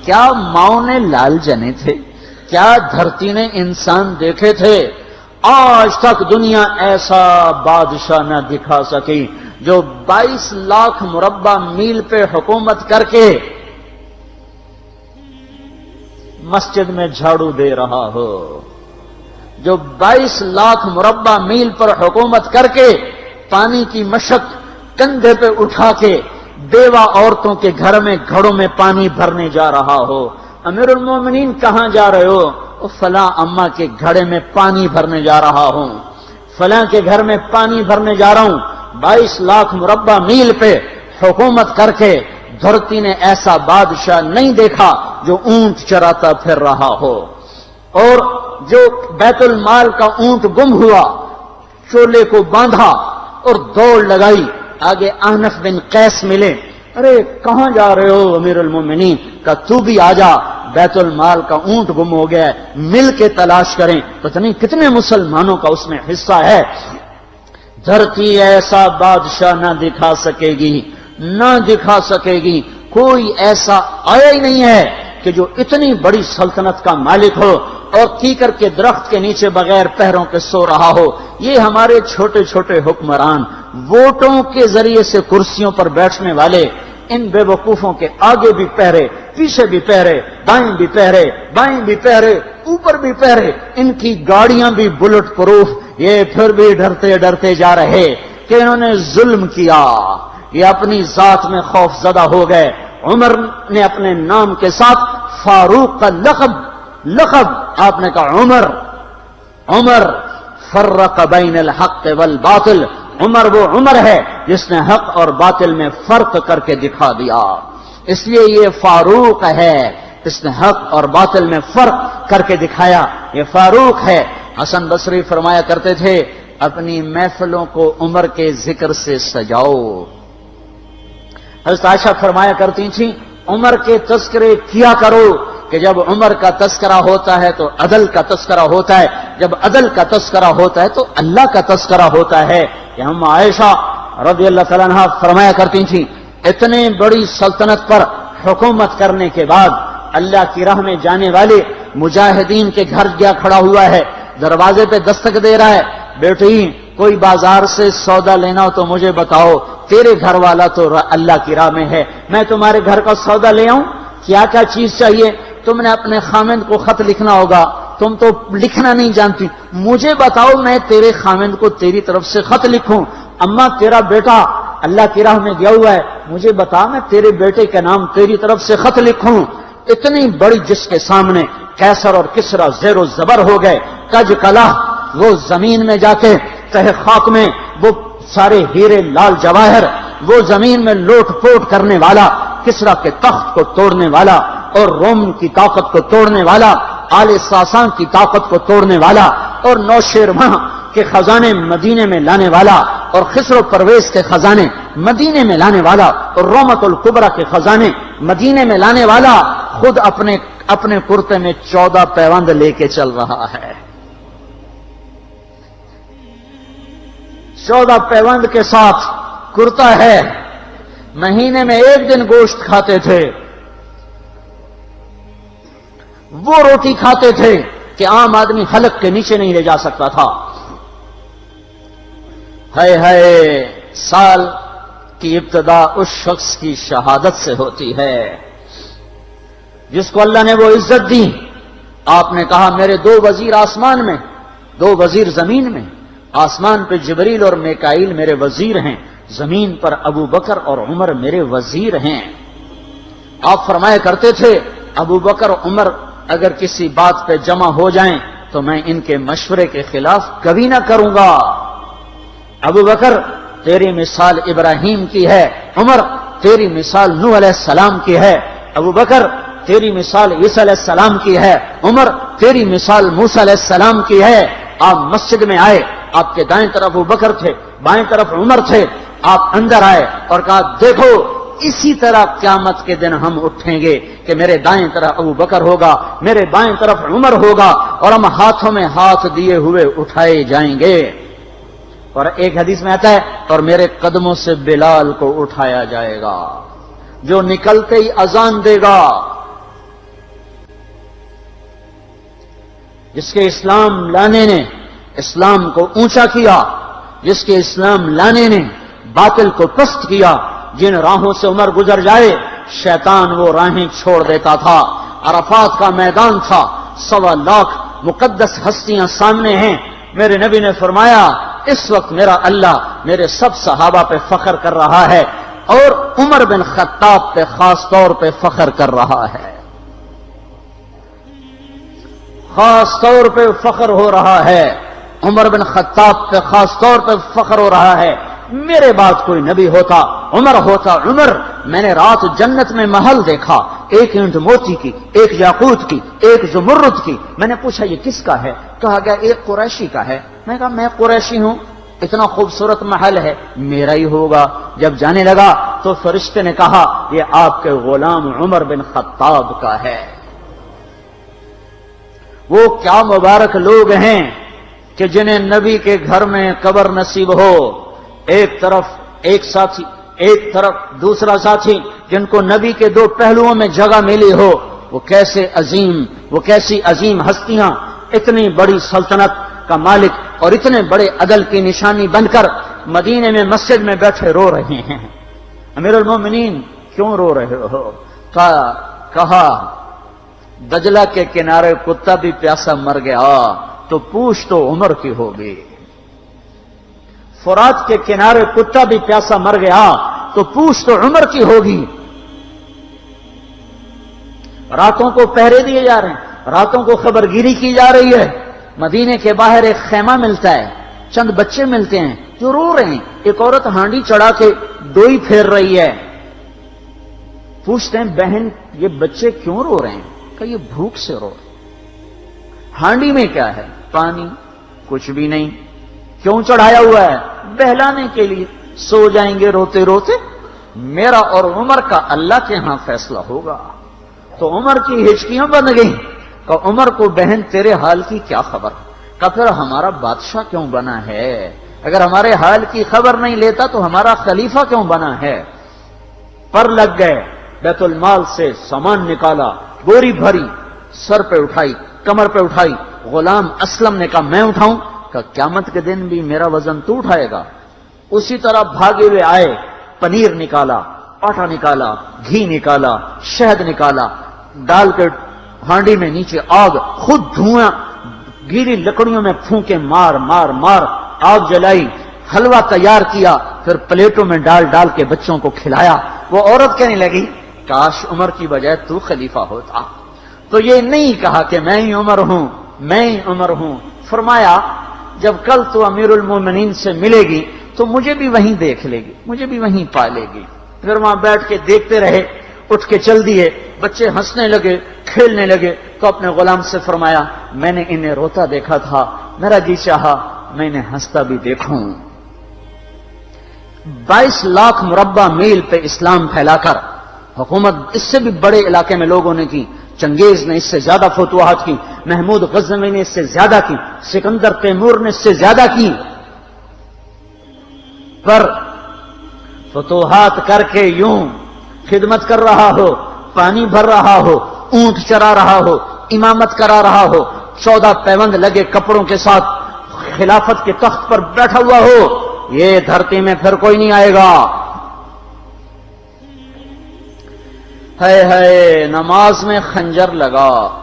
کیا ماؤں نے لال جنے تھے؟ کیا دھرتی نے انسان دیکھے تھے؟ آج تک دنیا ایسا بادشاہ نہ دکھا سکی جو 22 لاکھ مربع میل پہ حکومت کر کے مسجد میں جھاڑو دے رہا ہو، جو 22 لاکھ مربع میل پر حکومت کر کے پانی کی مشق کندھے پہ اٹھا کے بیوہ عورتوں کے گھر میں گھڑوں میں پانی بھرنے جا رہا ہو۔ امیر المومنین کہاں جا رہے ہو؟ فلاں اماں کے گھڑے میں پانی بھرنے جا رہا ہوں، فلاں کے گھر میں پانی بھرنے جا رہا ہوں۔ 22 لاکھ مربع میل پہ حکومت کر کے دھرتی نے ایسا بادشاہ نہیں دیکھا جو اونٹ چراتا پھر رہا ہو، اور جو بیت المال کا اونٹ گم ہوا، چولے کو باندھا اور دوڑ لگائی، آگے احنف بن قیس ملے، ارے کہاں جا رہے ہو امیر المومنین؟ کہ تو بھی آجا، بیت المال کا اونٹ گم ہو گیا ہے، مل کے تلاش کریں۔ پتہ نہیں کتنے مسلمانوں کا اس میں حصہ ہے۔ دھرتی ایسا بادشاہ نہ دکھا سکے گی، نہ دکھا سکے گی، کوئی ایسا آیا ہی نہیں ہے کہ جو اتنی بڑی سلطنت کا مالک ہو اور کیکر کے درخت کے نیچے بغیر پہروں کے سو رہا ہو۔ یہ ہمارے چھوٹے چھوٹے حکمران، ووٹوں کے ذریعے سے کرسیوں پر بیٹھنے والے، ان بے وقوفوں کے آگے بھی پہرے، پیچھے بھی پہرے، دائیں بھی پہرے، بائیں بھی پہرے، اوپر بھی پہرے، ان کی گاڑیاں بھی بلٹ پروف، یہ پھر بھی ڈرتے ڈرتے جا رہے کہ انہوں نے ظلم کیا، یہ اپنی ذات میں خوف زدہ ہو گئے۔ عمر نے اپنے نام کے ساتھ فاروق کا لقب آپ نے کہا عمر فرق بین الحق والباطل، عمر وہ عمر ہے جس نے حق اور باطل میں فرق کر کے دکھا دیا، اس لیے یہ فاروق ہے، اس نے حق اور باطل میں فرق کر کے دکھایا، یہ فاروق ہے۔ حسن بصری فرمایا کرتے تھے اپنی محفلوں کو عمر کے ذکر سے سجاؤ۔ حضرت عائشہ فرمایا کرتی تھیں عمر کے تذکرے کیا کرو کہ جب عمر کا تذکرہ ہوتا ہے تو عدل کا تذکرہ ہوتا ہے، جب عدل کا تذکرہ ہوتا ہے تو اللہ کا تذکرہ ہوتا ہے۔ کہ ہم عائشہ رضی اللہ تعالیٰ عنہا فرمایا کرتی تھیں اتنے بڑی سلطنت پر حکومت کرنے کے بعد اللہ کی راہ میں جانے والے مجاہدین کے گھر گیا کھڑا ہوا ہے، دروازے پہ دستک دے رہا ہے، بیٹی کوئی بازار سے سودا لینا ہو تو مجھے بتاؤ، تیرے گھر والا تو اللہ کی راہ میں ہے، میں تمہارے گھر کا سودا لے آؤں، کیا کیا چیز چاہیے؟ تم نے اپنے خامند کو خط لکھنا ہوگا، تم تو لکھنا نہیں جانتی، مجھے بتاؤ میں تیرے خامند کو تیری طرف سے خط لکھوں۔ اماں تیرا بیٹا اللہ کی راہ میں گیا ہوا ہے، مجھے بتا میں تیرے بیٹے کے نام تیری طرف سے خط لکھوں۔ اتنی بڑی جس کے سامنے قیصر اور کسرا زیر و زبر ہو گئے، کج کلا، وہ زمین میں جا کے تہ خاک میں وہ سارے ہیرے لال جواہر، وہ زمین میں لوٹ پوٹ کرنے والا، کسرا کے تخت کو توڑنے والا اور روم کی طاقت کو توڑنے والا، آل ساسان کی طاقت کو توڑنے والا اور نوشیروان کے خزانے مدینے میں لانے والا اور خسرو پرویز کے خزانے مدینے میں لانے والا اور رومت الکبرا کے خزانے مدینے میں لانے والا خود اپنے کرتے میں 14 پیوند لے کے چل رہا ہے۔ 14 پیوند کے ساتھ کرتا ہے، مہینے میں 1 دن گوشت کھاتے تھے، وہ روٹی کھاتے تھے کہ عام آدمی حلق کے نیچے نہیں لے جا سکتا تھا۔ ہے سال کی ابتدا اس شخص کی شہادت سے ہوتی ہے جس کو اللہ نے وہ عزت دی۔ آپ نے کہا میرے 2 وزیر آسمان میں، 2 وزیر زمین میں، آسمان پہ جبریل اور میکائیل میرے وزیر ہیں، زمین پر ابو بکر اور عمر میرے وزیر ہیں۔ آپ فرمایا کرتے تھے ابو بکر عمر اگر کسی بات پہ جمع ہو جائیں تو میں ان کے مشورے کے خلاف کبھی نہ کروں گا۔ ابو بکر تیری مثال ابراہیم کی ہے، عمر تیری مثال نوح علیہ السلام کی ہے، ابو بکر تیری مثال عیسیٰ علیہ السلام کی ہے، عمر تیری مثال موسیٰ علیہ السلام کی ہے۔ آپ مسجد میں آئے، آپ کے دائیں طرف ابو بکر تھے، بائیں طرف عمر تھے، آپ اندر آئے اور کہا دیکھو اسی طرح قیامت کے دن ہم اٹھیں گے کہ میرے دائیں طرف ابو بکر ہوگا، میرے بائیں طرف عمر ہوگا اور ہم ہاتھوں میں ہاتھ دیے ہوئے اٹھائے جائیں گے۔ اور ایک حدیث میں آتا ہے اور میرے قدموں سے بلال کو اٹھایا جائے گا جو نکلتے ہی اذان دے گا، جس کے اسلام لانے نے اسلام کو اونچا کیا، جس کے اسلام لانے نے باطل کو پست کیا، جن راہوں سے عمر گزر جائے شیطان وہ راہیں چھوڑ دیتا تھا۔ عرفات کا میدان تھا، 1.25 لاکھ مقدس ہستیاں سامنے ہیں۔ میرے نبی نے فرمایا اس وقت میرا اللہ میرے سب صحابہ پہ فخر کر رہا ہے اور عمر بن خطاب پہ خاص طور پہ فخر کر رہا ہے، خاص طور پہ فخر ہو رہا ہے، عمر بن خطاب پہ خاص طور پہ فخر ہو رہا ہے۔ میرے بعد کوئی نبی ہوتا عمر ہوتا۔ عمر، میں نے رات جنت میں محل دیکھا، ایک اینٹ موتی کی، ایک یاقوت کی، ایک زمرد کی۔ میں نے پوچھا یہ کس کا ہے؟ کہا گیا ایک قریشی کا ہے۔ میں نے کہا میں قریشی ہوں، اتنا خوبصورت محل ہے، میرا ہی ہوگا۔ جب جانے لگا تو فرشتے نے کہا یہ آپ کے غلام عمر بن خطاب کا ہے۔ وہ کیا مبارک لوگ ہیں کہ جنہیں نبی کے گھر میں قبر نصیب ہو، ایک طرف ایک ساتھی، ایک طرف دوسرا ساتھی، جن کو نبی کے دو پہلوؤں میں جگہ ملی ہو۔ وہ کیسی عظیم ہستیاں، اتنی بڑی سلطنت کا مالک اور اتنے بڑے عدل کی نشانی بن کر مدینے میں مسجد میں بیٹھے رو رہے ہیں۔ امیر المومنین کیوں رو رہے ہو؟ کہا دجلہ کے کنارے کتا بھی پیاسا مر گیا تو پوچھ تو عمر کی ہوگی، فرات کے کنارے کتا بھی پیاسا مر گیا تو پوچھ تو عمر کی ہوگی۔ راتوں کو پہرے دیے جا رہے ہیں، راتوں کو خبرگیری کی جا رہی ہے۔ مدینے کے باہر ایک خیمہ ملتا ہے، چند بچے ملتے ہیں جو رو رہے ہیں۔ ایک عورت ہانڈی چڑھا کے ڈوئی پھیر رہی ہے۔ پوچھتے ہیں بہن یہ بچے کیوں رو رہے ہیں؟ کہ یہ بھوک سے رو رہے ہیں۔ ہانڈی میں کیا ہے؟ پانی، کچھ بھی نہیں۔ کیوں چڑھایا ہوا ہے؟ بہلانے کے لیے، سو جائیں گے روتے روتے۔ میرا اور عمر کا اللہ کے ہاں فیصلہ ہوگا۔ تو عمر کی ہچکیاں بن گئیں کہ عمر کو بہن تیرے حال کی کیا خبر؟ کہ پھر ہمارا بادشاہ کیوں بنا ہے؟ اگر ہمارے حال کی خبر نہیں لیتا تو ہمارا خلیفہ کیوں بنا ہے؟ پر لگ گئے، بیت المال سے سامان نکالا، بوری بھری، سر پہ اٹھائی، کمر پہ اٹھائی۔ غلام اسلم نے کہا میں اٹھاؤں؟ کہ قیامت کے دن بھی میرا وزن تو اٹھائے گا۔ اسی طرح بھاگے ہوئے آئے، پنیر نکالا، آٹا نکالا، گھی نکالا، شہد نکالا، ڈال کے ہانڈی میں نیچے آگ، خود دھواں، گیلی لکڑیوں میں پھونکے مار مار مار آگ جلائی، حلوہ تیار کیا، پھر پلیٹوں میں ڈال ڈال کے بچوں کو کھلایا۔ وہ عورت کہنے لگی کاش عمر کی بجائے تو خلیفہ ہوتا۔ تو یہ نہیں کہا کہ میں ہی عمر ہوں، میں ہی عمر ہوں۔ فرمایا جب کل تو امیر المومنین سے ملے گی تو مجھے بھی وہیں دیکھ لے گی، مجھے بھی وہیں پا لے گی۔ پھر وہاں بیٹھ کے دیکھتے رہے، اٹھ کے چل دیے۔ بچے ہنسنے لگے، کھیلنے لگے تو اپنے غلام سے فرمایا میں نے انہیں روتا دیکھا تھا، میرا جی چاہا میں انہیں ہنستا بھی دیکھوں۔ 22 لاکھ مربع میل پہ اسلام پھیلا کر حکومت اس سے بھی بڑے علاقے میں لوگوں نے کی۔ چنگیز نے اس سے زیادہ فتوحات کی، محمود غزنوی نے اس سے زیادہ کی، سکندر تیمور نے اس سے زیادہ کی۔ پر فتوحات کر کے یوں خدمت کر رہا ہو، پانی بھر رہا ہو، اونٹ چرا رہا ہو، امامت کرا رہا ہو، 14 پیوند لگے کپڑوں کے ساتھ خلافت کے تخت پر بیٹھا ہوا ہو، یہ دھرتی میں پھر کوئی نہیں آئے گا۔ ہے نماز میں خنجر لگا،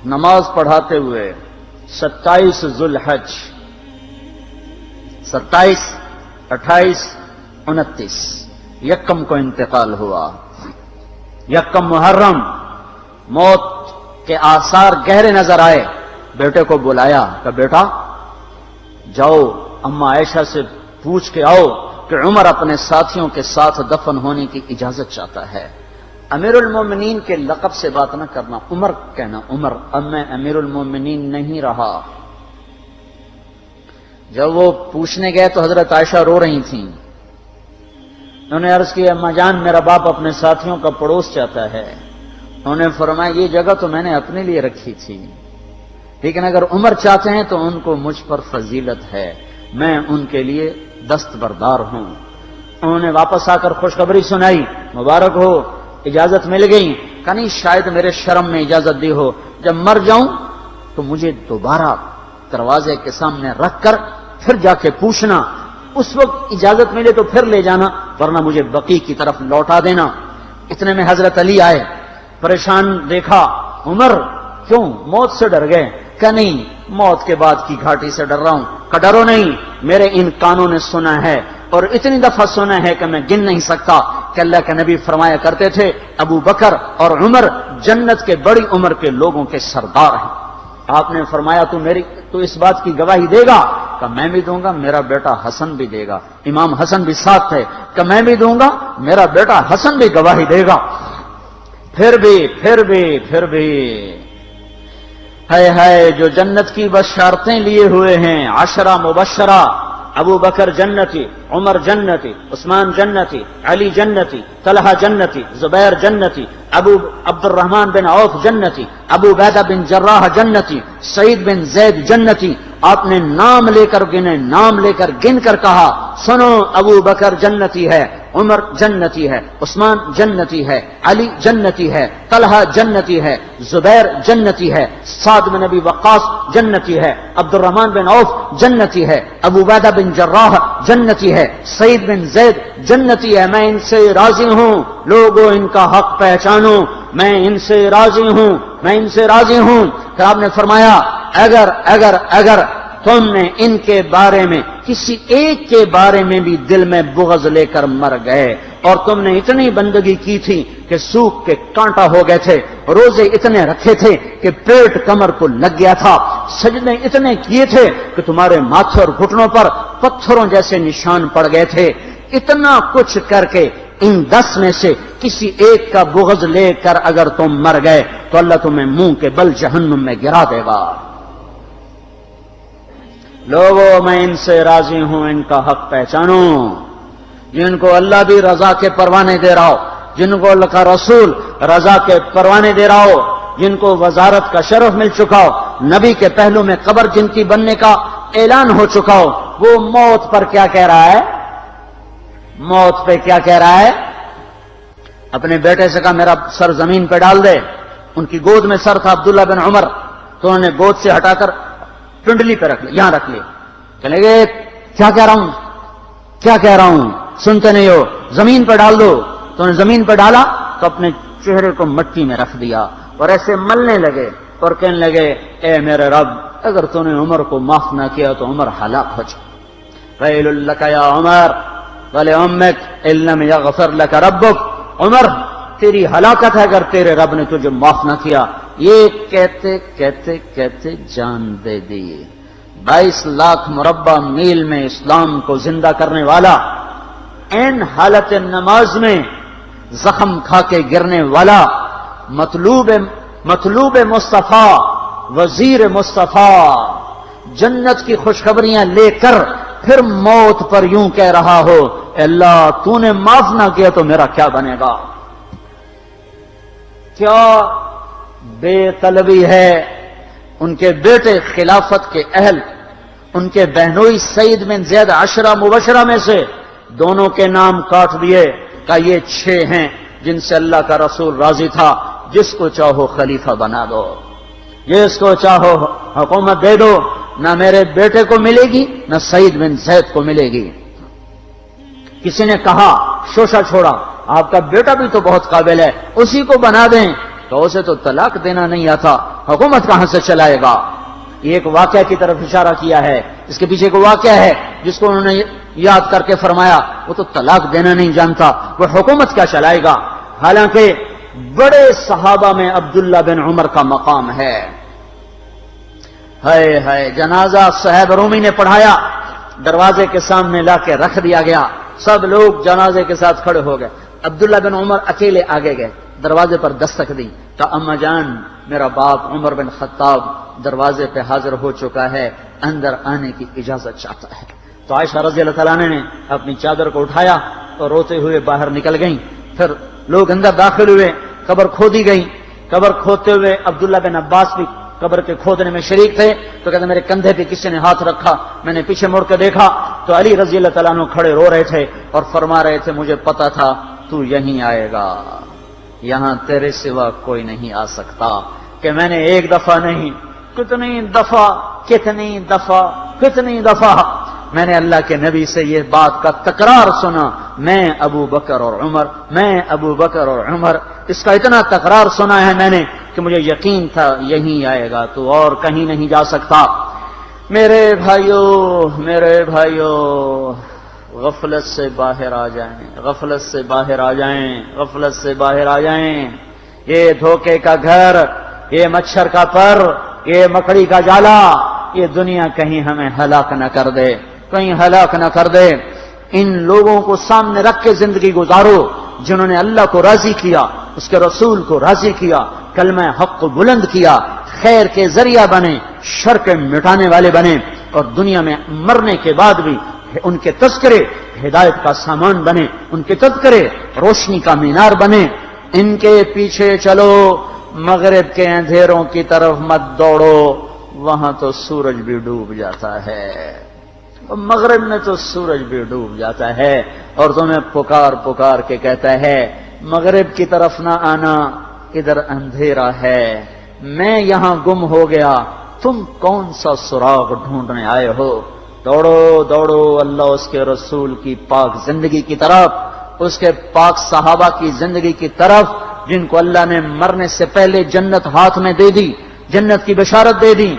نماز پڑھاتے ہوئے 27 ذوالحج، 27، 28، 29 یکم کو انتقال ہوا۔ یکم محرم موت کے آثار گہرے نظر آئے۔ بیٹے کو بلایا کہ بیٹا جاؤ اما عائشہ سے پوچھ کے آؤ کہ عمر اپنے ساتھیوں کے ساتھ دفن ہونے کی اجازت چاہتا ہے۔ امیر المومنین کے لقب سے بات نہ کرنا، عمر کہنا، عمر اب میں امیر المومنین نہیں رہا۔ جب وہ پوچھنے گئے تو حضرت عائشہ رو رہی تھیں۔ انہوں نے عرض کیا اما جان میرا باپ اپنے ساتھیوں کا پڑوس چاہتا ہے۔ انہوں نے فرمایا یہ جگہ تو میں نے اپنے لیے رکھی تھی، لیکن اگر عمر چاہتے ہیں تو ان کو مجھ پر فضیلت ہے، میں ان کے لیے دستبردار ہوں۔ انہوں نے واپس آ کر خوشخبری سنائی، مبارک ہو اجازت مل گئی۔ کہ نہیں شاید میرے شرم میں اجازت دی ہو، جب مر جاؤں تو مجھے دوبارہ دروازے کے سامنے رکھ کر پھر جا کے پوچھنا، اس وقت اجازت ملے تو پھر لے جانا، ورنہ مجھے بقیع کی طرف لوٹا دینا۔ اتنے میں حضرت علی آئے، پریشان دیکھا، عمر کیوں موت سے ڈر گئے؟ کہ نہیں، موت کے بعد کی گھاٹی سے ڈر رہا ہوں۔ کہ ڈرو نہیں، میرے ان کانوں نے سنا ہے اور اتنی دفعہ سنا ہے کہ میں گن نہیں سکتا کہ اللہ کے نبی فرمایا کرتے تھے ابو بکر اور عمر جنت کے بڑی عمر کے لوگوں کے سردار ہیں۔ آپ نے فرمایا تو اس بات کی گواہی دے گا؟ کہ میں بھی دوں گا، میرا بیٹا حسن بھی دے گا۔ امام حسن بھی ساتھ تھے۔ کہ میں بھی دوں گا، میرا بیٹا حسن بھی گواہی دے گا۔ پھر بھی ہے جو جنت کی بشارتیں لیے ہوئے ہیں، 10 مبشرہ، ابو بکر جنتی، عمر جنتی، عثمان جنتی، علی جنتی، طلحہ جنتی، زبیر جنتی، ابو عبد الرحمن بن عوف جنتی، ابو عبیدہ بن جراح جنتی، سعید بن زید جنتی۔ آپ نے نام لے کر گنے، نام لے کر گن کر کہا، سنو ابو بکر جنتی ہے، عمر جنتی ہے، عثمان جنتی ہے، علی جنتی ہے، طلحہ جنتی ہے، زبیر جنتی ہے، سعد بن ابی وقاص جنتی ہے، عبد الرحمن بن عوف جنتی ہے، ابو عبیدہ بن جراح جنتی ہے، سعید بن زید جنتی ہے۔ میں ان سے راضی ہوں، لوگوں ان کا حق پہچانو، میں ان سے راضی ہوں، میں ان سے راضی ہوں۔ پھر آپ نے فرمایا اگر تم نے ان کے بارے میں کسی ایک کے بارے میں بھی دل میں بغض لے کر مر گئے، اور تم نے اتنی بندگی کی تھی کہ سوکھ کے کانٹا ہو گئے تھے، روزے اتنے رکھے تھے کہ پیٹ کمر کو لگ گیا تھا، سجدے اتنے کیے تھے کہ تمہارے ماتھے اور گھٹنوں پر پتھروں جیسے نشان پڑ گئے تھے، اتنا کچھ کر کے ان 10 میں سے کسی ایک کا بغض لے کر اگر تم مر گئے تو اللہ تمہیں منہ کے بل جہنم میں گرا دے گا۔ لوگوں میں ان سے راضی ہوں، ان کا حق پہچانو، جن کو اللہ بھی رضا کے پروانے دے رہا ہو، جن کو اللہ کا رسول رضا کے پروانے دے رہا ہو، جن کو وزارت کا شرف مل چکا ہو، نبی کے پہلو میں قبر جن کی بننے کا اعلان ہو چکا ہو، وہ موت پر کیا کہہ رہا ہے؟ موت پہ کیا کہہ رہا ہے؟ اپنے بیٹے سے کہا میرا سر زمین پہ ڈال دے۔ ان کی گود میں سر تھا عبداللہ بن عمر، تو انہوں نے گود سے ہٹا کر پنڈلی پہ رکھ لیا، یہاں رکھ لیا۔ چلے گئے، کیا کہہ رہا ہوں سنتے نہیں ہو، زمین پہ ڈال دو۔ تو انہوں نے زمین پہ ڈالا تو اپنے چہرے کو مٹی میں رکھ دیا اور ایسے ملنے لگے اور کہنے لگے، اے میرے رب، اگر تو نے عمر کو معاف نہ کیا تو عمر ہلاک ہو جائے۔ ویل لک یا عمر ولامک ان لم یغفر لک ربک، عمر تیری ہلاکت ہے اگر تیرے رب نے تجھے معاف نہ کیا۔ یہ کہتے کہتے کہتے جان دے دی۔ 22 لاکھ مربع میل میں اسلام کو زندہ کرنے والا، این حالت نماز میں زخم کھا کے گرنے والا، مطلوب مصطفیٰ، وزیر مصطفیٰ، جنت کی خوشخبریاں لے کر پھر موت پر یوں کہہ رہا ہو، اللہ تو نے معاف نہ کیا تو میرا کیا بنے گا؟ کیا بے طلبی ہے۔ ان کے بیٹے خلافت کے اہل، ان کے بہنوئی سعید بن زید 10 مبشرہ میں سے دونوں کے نام کاٹ دیے، کہ یہ 6 ہیں جن سے اللہ کا رسول راضی تھا، جس کو چاہو خلیفہ بنا دو، جس کو چاہو حکومت دے دو، نہ میرے بیٹے کو ملے گی نہ سعید بن زید کو ملے گی۔ کسی نے کہا شوشہ چھوڑا، آپ کا بیٹا بھی تو بہت قابل ہے، اسی کو بنا دیں۔ تو اسے تو طلاق دینا نہیں آتا، حکومت کہاں سے چلائے گا؟ یہ ایک واقعہ کی طرف اشارہ کیا ہے، اس کے پیچھے ایک واقعہ ہے جس کو انہوں نے یاد کر کے فرمایا، وہ تو طلاق دینا نہیں جانتا، وہ حکومت کیا چلائے گا؟ حالانکہ بڑے صحابہ میں عبداللہ بن عمر کا مقام ہے۔ ہے جنازہ صہیب رومی نے پڑھایا، دروازے کے سامنے لا کے رکھ دیا گیا، سب لوگ جنازے کے ساتھ کھڑے ہو گئے، عبداللہ بن عمر اکیلے آگے گئے، دروازے پر دستک دی تو اما جان میرا باپ عمر بن خطاب دروازے پہ حاضر ہو چکا ہے، اندر آنے کی اجازت چاہتا ہے۔ تو عائشہ رضی اللہ تعالیٰ نے اپنی چادر کو اٹھایا اور روتے ہوئے باہر نکل گئیں۔ پھر لوگ اندر داخل ہوئے، قبر کھودی گئی، قبر کھودتے ہوئے عبداللہ بن عباس بھی قبر کے کھودنے میں شریک تھے، تو کہتے میرے کندھے پہ کسی نے ہاتھ رکھا، میں نے پیچھے مڑ کے دیکھا تو علی رضی اللہ تعالیٰ عنہ کھڑے رو رہے تھے اور فرما رہے تھے مجھے پتا تھا تو یہیں آئے گا، یہاں تیرے سوا کوئی نہیں آ سکتا، کہ میں نے ایک دفعہ نہیں کتنی دفعہ میں نے اللہ کے نبی سے یہ بات کا تکرار سنا، میں ابو بکر اور عمر، اس کا اتنا تکرار سنا ہے میں نے کہ مجھے یقین تھا یہیں آئے گا، تو اور کہیں نہیں جا سکتا۔ میرے بھائیوں، غفلت سے باہر آ جائیں، یہ دھوکے کا گھر، یہ مچھر کا پر، یہ مکڑی کا جالا، یہ دنیا کہیں ہمیں ہلاک نہ کر دے۔ ان لوگوں کو سامنے رکھ کے زندگی گزارو جنہوں نے اللہ کو راضی کیا، اس کے رسول کو راضی کیا، کلمہ حق کو بلند کیا، خیر کے ذریعہ بنے، شر کے مٹانے والے بنے، اور دنیا میں مرنے کے بعد بھی ان کے تذکرے ہدایت کا سامان بنے، ان کے تذکرے روشنی کا مینار بنے۔ ان کے پیچھے چلو، مغرب کے اندھیروں کی طرف مت دوڑو، وہاں تو سورج بھی ڈوب جاتا ہے، مغرب میں تو سورج بھی ڈوب جاتا ہے، اور تمہیں پکار کے کہتا ہے مغرب کی طرف نہ آنا، ادھر اندھیرا ہے، میں یہاں گم ہو گیا، تم کون سا سراغ ڈھونڈنے آئے ہو؟ دوڑو اللہ اس کے رسول کی پاک زندگی کی طرف، اس کے پاک صحابہ کی زندگی کی طرف، جن کو اللہ نے مرنے سے پہلے جنت ہاتھ میں دے دی، جنت کی بشارت دے دی۔